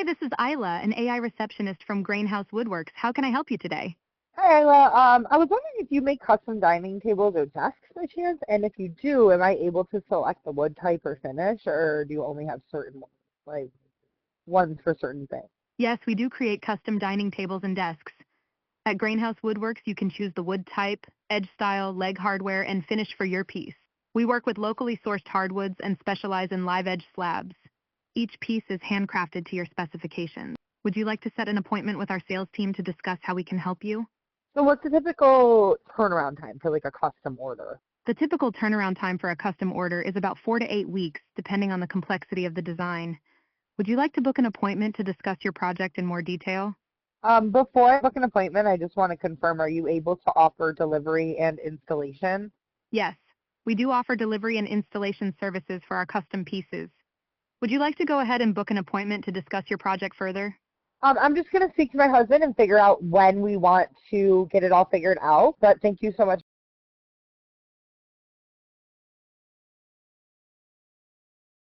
Hi, this is Isla, an AI receptionist from Grainhouse Woodworks. How can I help you today? Hi, Isla. I was wondering if you make custom dining tables or desks by chance, and if you do, am I able to select the wood type or finish, or do you only have certain like ones for certain things? Yes, we do create custom dining tables and desks. At Grainhouse Woodworks, you can choose the wood type, edge style, leg hardware, and finish for your piece. We work with locally sourced hardwoods and specialize in live edge slabs. Each piece is handcrafted to your specifications. Would you like to set an appointment with our sales team to discuss how we can help you? So what's the typical turnaround time for like a custom order? The typical turnaround time for a custom order is about 4 to 8 weeks, depending on the complexity of the design. Would you like to book an appointment to discuss your project in more detail? Before I book an appointment, I just want to confirm, are you able to offer delivery and installation? Yes, we do offer delivery and installation services for our custom pieces. Would you like to go ahead and book an appointment to discuss your project further? I'm just going to speak to my husband and figure out when we want to get it all figured out, but thank you so much